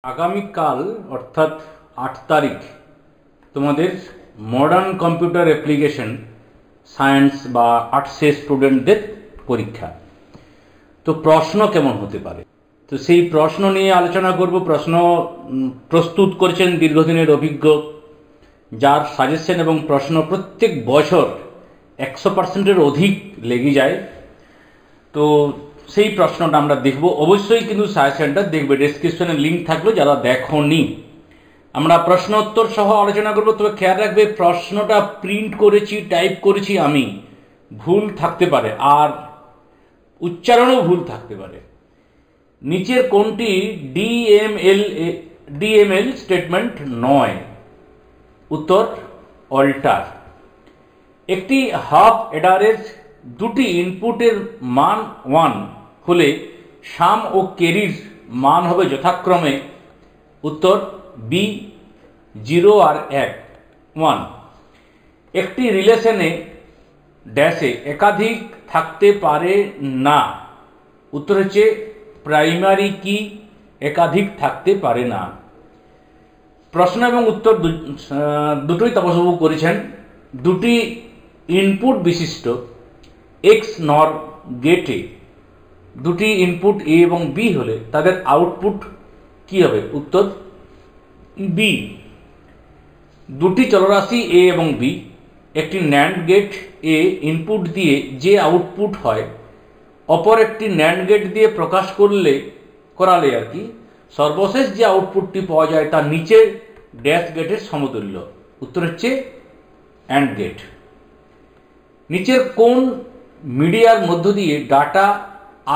আগামীকাল অর্থাৎ ৮ তারিখ তোমাদের মডার্ন কম্পিউটার অ্যাপ্লিকেশন সায়েন্স বা আর্টসের স্টুডেন্টদের পরীক্ষা। তো প্রশ্ন কেমন হতে পারে, তো সেই প্রশ্ন নিয়ে আলোচনা করব। প্রশ্ন প্রস্তুত করেছেন দীর্ঘদিনের অভিজ্ঞ, যার সাজেশন এবং প্রশ্ন প্রত্যেক বছর 100%-এর অধিক লেগে যায়। তো সেই প্রশ্নটা আমরা দেখব। অবশ্যই কিন্তু সাজেশনটা দেখবে, ডেসক্রিপশনে লিঙ্ক থাকলো, যারা দেখোনি। আমরা প্রশ্ন উত্তর সহ আলোচনা করব। তবে খেয়াল রাখবে, প্রশ্নটা প্রিন্ট করেছি, টাইপ করেছি আমি, ভুল থাকতে পারে, আর উচ্চারণও ভুল থাকতে পারে। নিচের কোনটি ডিএমএল স্টেটমেন্ট নয়? উত্তর অল্টার। একটি হাফ অ্যাডারের দুটি ইনপুটের মান 1 হলে সাম ও ক্যারির মান হবে যথাক্রমে উত্তর বি 0 আর 1। একটি রিলেশনে ড্যাশে একাধিক থাকতে পারে না। উত্তর হচ্ছে প্রাইমারি কি একাধিক থাকতে পারে না। প্রশ্ন এবং উত্তর দুটোই তপসবাবু করেছেন। দুটি ইনপুট বিশিষ্ট এক্স নর গেটে দুটি ইনপুট এ এবং বি হলে তাদের আউটপুট কি হবে? উত্তর বি। দুটি চলরাশি এ এবং বি, একটি ন্যান্ড গেট এ ইনপুট দিয়ে যে আউটপুট হয়, অপর একটি ন্যান্ড গেট দিয়ে প্রকাশ করালে আর কি সর্বশেষ যে আউটপুটটি পাওয়া যায় তা নিচের ড্যাশ গেটের সমতুল্য। উত্তর হচ্ছে অ্যান্ড গেট। নিচের কোন মিডিয়ার মধ্য দিয়ে ডাটা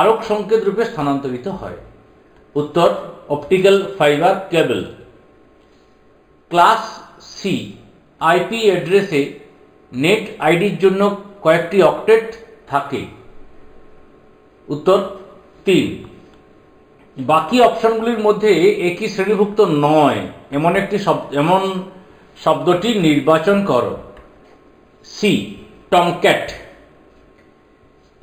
আলোক সংকেত রূপে স্থানান্তরিত হয়? উত্তর optical fibre cable. Class C IP অ্যাড্রেসে নেট আইডির জন্য কয়েকটি অক্টেট থাকে? উত্তর 3। বাকি অপশনগুলির মধ্যে একই শ্রেণীভুক্ত নয় এমন শব্দটি নির্বাচন করো। C Tomcat.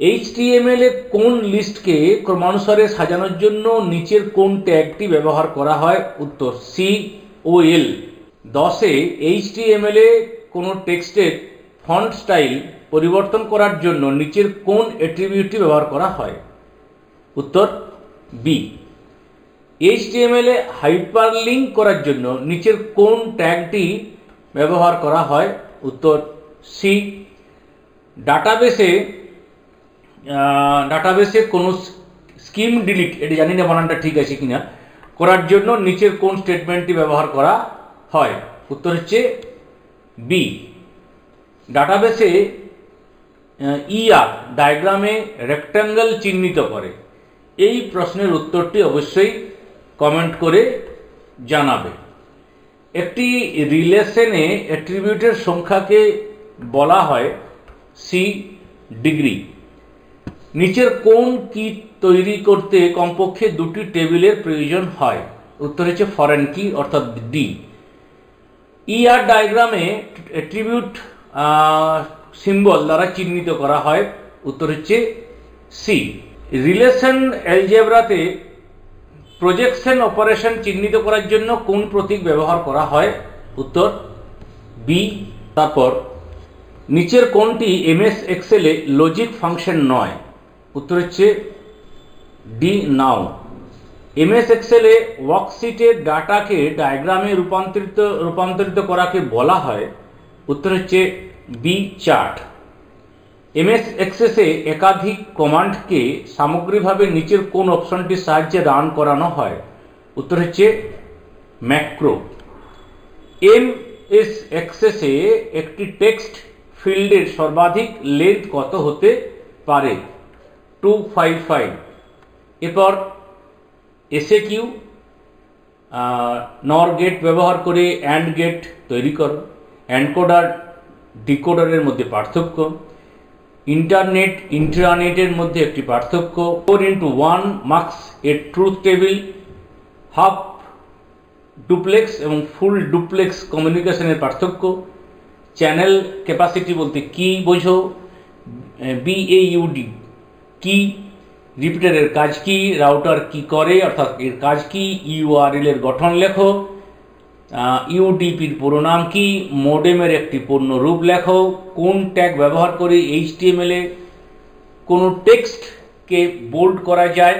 HTML এ কোন লিস্টকে ক্রমানুসারে সাজানোর জন্য নিচের কোন ট্যাগটি ব্যবহার করা হয়? উত্তর COL। 10 HTML এ কোনো টেক্সটের ফন্ট স্টাইল পরিবর্তন করার জন্য নিচের কোন অ্যাট্রিবিউটটি ব্যবহার করা হয়? উত্তর বি। HTML এ হাইপারলিঙ্ক করার জন্য নিচের কোন ট্যাগটি ব্যবহার করা হয়? উত্তর সি। ডাটাবেসে কোনো স্কিম ডিলিট, এটি জানি না বানানটা ঠিক আছে কিনা, করার জন্য নিচের কোন স্টেটমেন্টটি ব্যবহার করা হয়? উত্তর হচ্ছে বি। ডাটাবেসে ডায়াগ্রামে রেক্ট্যাঙ্গেল চিহ্নিত করে। এই প্রশ্নের উত্তরটি অবশ্যই কমেন্ট করে জানাবে। একটি রিলেশনে অ্যাট্রিবিউটের সংখ্যাকে বলা হয় সি ডিগ্রি। নিচের কোন কি তৈরি করতে কমপক্ষে দুটি টেবিলের প্রয়োজন হয়? উত্তর হচ্ছে ফরেন কি অর্থাৎ ডি। ডায়াগ্রামে অ্যাট্রিবিউট সিম্বল দ্বারা চিহ্নিত করা হয়। উত্তর হচ্ছে সি। রিলেশন অ্যালজেব্রাতে প্রজেকশন অপারেশন চিহ্নিত করার জন্য কোন প্রতীক ব্যবহার করা হয়? উত্তর বি। তারপর নিচের কোনটি MS এক্সেলে লজিক ফাংশন নয়? উত্তর হচ্ছে ডি নাও। MS এক্সেলে ওয়ার্কশিটের ডাটাকে ডায়াগ্রামে রূপান্তরিত করাকে বলা হয়? উত্তর হচ্ছে বি চার্ট। MS এক্সেসে একাধিক কমান্ডকে সামগ্রিকভাবে নিচের কোন অপশনটির সাহায্যে রান করানো হয়? উত্তর হচ্ছে ম্যাক্রো। MS এক্সেসে একটি টেক্সট ফিল্ডের সর্বাধিক লেন্থ কত হতে পারে? 255। এরপর SAQ নর গেট ব্যবহার করে অ্যান্ড গেট তৈরি করো। এনকোডার ডিকোডারের মধ্যে পার্থক্য। ইন্ট্রানেটের মধ্যে একটি পার্থক্য। 4x1 মার্কস এ ট্রুথ টেবিল। হাফ ডুপ্লেক্স এবং ফুল ডুপ্লেক্স কমিউনিকেশনের পার্থক্য। চ্যানেল ক্যাপাসিটি বলতে কি বোঝো? BAUD কি? রিপিটারের কাজ কি, রাউটার কি করে অর্থাৎ এর কাজ কি, ইউআরএল এর গঠন লেখো, ইউডিপির পুরো নাম কি, মোডেমের একটি পূর্ণ রূপ লেখো, কোন ট্যাগ ব্যবহার করে এইচটিএমএল এ কোনো টেক্সটকে বোল্ড করা যায়,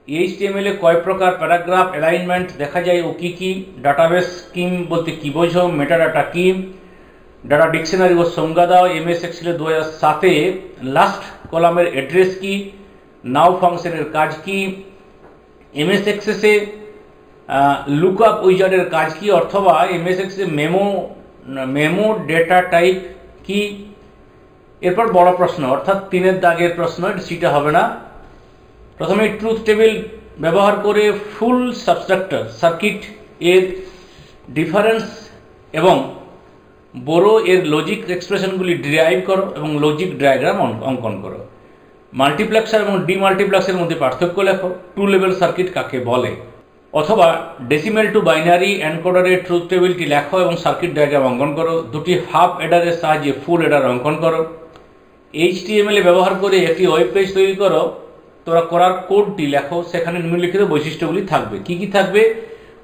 এইচটিএমএল এ কয় প্রকার প্যারাগ্রাফ অ্যালাইনমেন্ট দেখা যায় ও কি কি, ডাটাবেস স্কিম বলতে কি বোঝো, মেটাডাটা কি, ডাটা ডিকশনারি ও সংজ্ঞা দাও, এমএস এক্সেল 2007-এ লাস্ট কলামের অ্যাড্রেস কি, নাও ফাংশনের কাজ কি, এমএস এক্সেসে লুকআপ উইজার্ডের কাজ কি অথবা এমএস এক্সেসে মেমো ডেটা টাইপ কি। এরপর বড় প্রশ্ন অর্থাৎ 3-এর দাগের প্রশ্ন, সেটা হবে না। প্রথমে ট্রুথ টেবিল ব্যবহার করে ফুল সাবস্ট্রাক্টর সার্কিট এর ডিফারেন্স এবং বড় এর লজিক এক্সপ্রেশনগুলি ডিরাইভ করো এবং লজিক ডায়াগ্রাম অঙ্কন করো। মাল্টিপ্লেক্সার এবং ডিমাল্টিপ্লেক্সের মধ্যে পার্থক্য লেখো। টু লেভেল সার্কিট কাকে বলে। অথবা ডেসিমেল টু বাইনারি এনকোডারের ট্রুথ টেবিলটি লেখো এবং সার্কিট ডায়াগ্রাম অঙ্কন করো। দুটি হাফ এডারের সাহায্যে ফুল এডার অঙ্কন করো। এইচটিএমএল ব্যবহার করে একটি ওয়েব পেজ তৈরি করো। তোরা করার কোডটি লেখো, সেখানে নিম্নলিখিত বৈশিষ্ট্যগুলি থাকবে। কি কি থাকবে?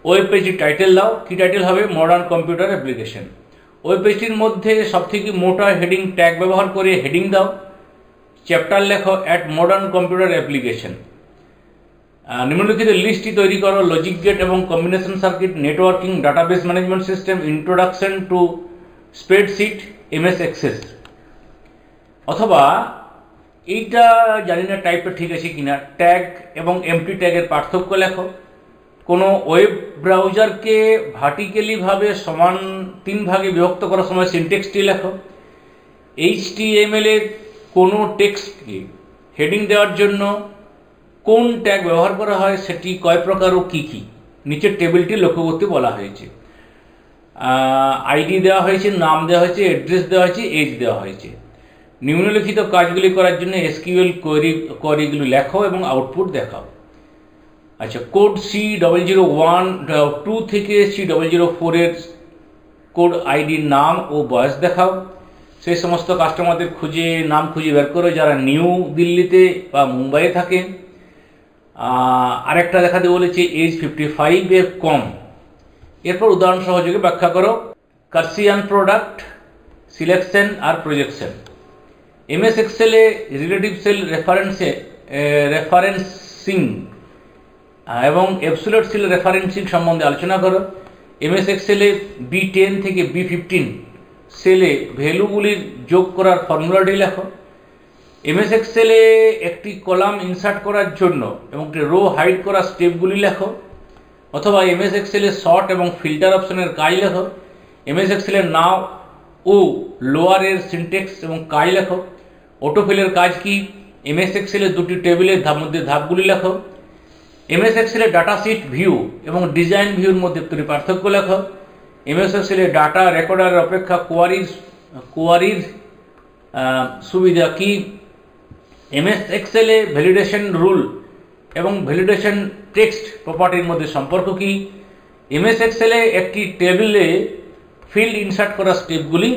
ওয়েব পেজটির টাইটেল দাও। কি টাইটেল হবে? Modern computer application. ওয়েব পেজটির মধ্যে সবথেকে মোটা হেডিং ট্যাগ ব্যবহার করে হেডিং দাও। চ্যাপ্টার লেখো অ্যাট মডার্ন কম্পিউটার অ্যাপ্লিকেশন। নিম্নলিখিত লিস্টটি তৈরি করো। লজিক গেট এবং combination circuit, networking, database management system, introduction to spreadsheet, MS Access. অথবা এইটা জানি না টাইপটা ঠিক আছে কিনা, ট্যাগ এবং এমটি ট্যাগের পার্থক্য লেখো। কোনো ওয়েব ব্রাউজারকে ভার্টিক্যালিভাবে সমান 3 ভাগে বিভক্ত করার সময় সিনট্যাক্সটি লেখো। এইচটিএমএল এর কোনো টেক্সটকে হেডিং দেওয়ার জন্য কোন ট্যাগ ব্যবহার করা হয়, সেটি কয় প্রকার ও কী কী, নিচের টেবিলটি লক্ষ্য করতে বলা হয়েছে। আইডি দেওয়া হয়েছে, নাম দেওয়া হয়েছে, অ্যাড্রেস দেওয়া হয়েছে, এজ দেওয়া হয়েছে। নিম্নলিখিত কাজগুলি করার জন্য এসকিউএল কোয়েরিগুলি লেখো এবং আউটপুট দেখাও। আচ্ছা, কোড C001-2 থেকে C004 এর কোড আইডির নাম ও বয়স দেখাও। সেই সমস্ত কাস্টমারদের নাম খুঁজে বের করো যারা নিউ দিল্লিতে বা মুম্বাইয়ে থাকে। আরেকটা দেখাতে বলেছে এজ 55 এর কম। এরপর উদাহরণ সহযোগে ব্যাখ্যা করো। কার্সিয়ান প্রোডাক্ট, সিলেকশন আর প্রজেকশন। এমএস এক্সেলে রিলেটিভ সেল রেফারেন্সিং এবং অ্যাবসোলিউট সেল রেফারেন্সিং সম্বন্ধে আলোচনা করো। এমএস এক্সেলে B10 থেকে B15 সেলে ভ্যালুগুলির যোগ করার ফর্মুলাটি লেখো। এমএস এক্সেলে একটি কলাম ইনসার্ট করার জন্য এবং একটি রো হাইড করার স্টেপগুলি লেখো। অথবা এমএস এক্সেলে শর্ট এবং ফিল্টার অপশনের কাজ লেখো। এমএস এক্সেলের নাও ও লোয়ার এর সিনট্যাক্স এবং কাজ লেখো। অটোফিলের কাজ কি? এমএস এক্সেলের দুটি টেবিলের মধ্যে ধাপগুলি লেখো। এমএস এক্সেলের ডাটা শিট ভিউ এবং ডিজাইন ভিউর মধ্যে দুটি পার্থক্য লেখো। এমএস এক্সেলের ডাটা রেকর্ডার অপেক্ষা কোয়ারির সুবিধা কি? এমএস এক্সেলে ভ্যালিডেশন রুল এবং ভ্যালিডেশন টেক্সট প্রপার্টির মধ্যে সম্পর্ক কি? এমএস এক্সেলে একটি টেবিলে ফিল্ড ইনসার্ট করার স্টেপগুলি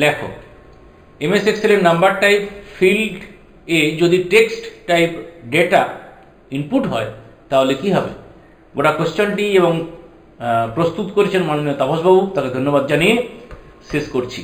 লেখো। এমএস এক্সেলের নাম্বার টাইপ ফিল্ড এ যদি টেক্সট টাইপ ডেটা ইনপুট হয় তাহলে কি হবে? গোটা কোশ্চেনটি এবং প্রস্তুত করেছেন মাননীয় তাপসবাবু, তাকে ধন্যবাদ জানিয়ে শেষ করছি।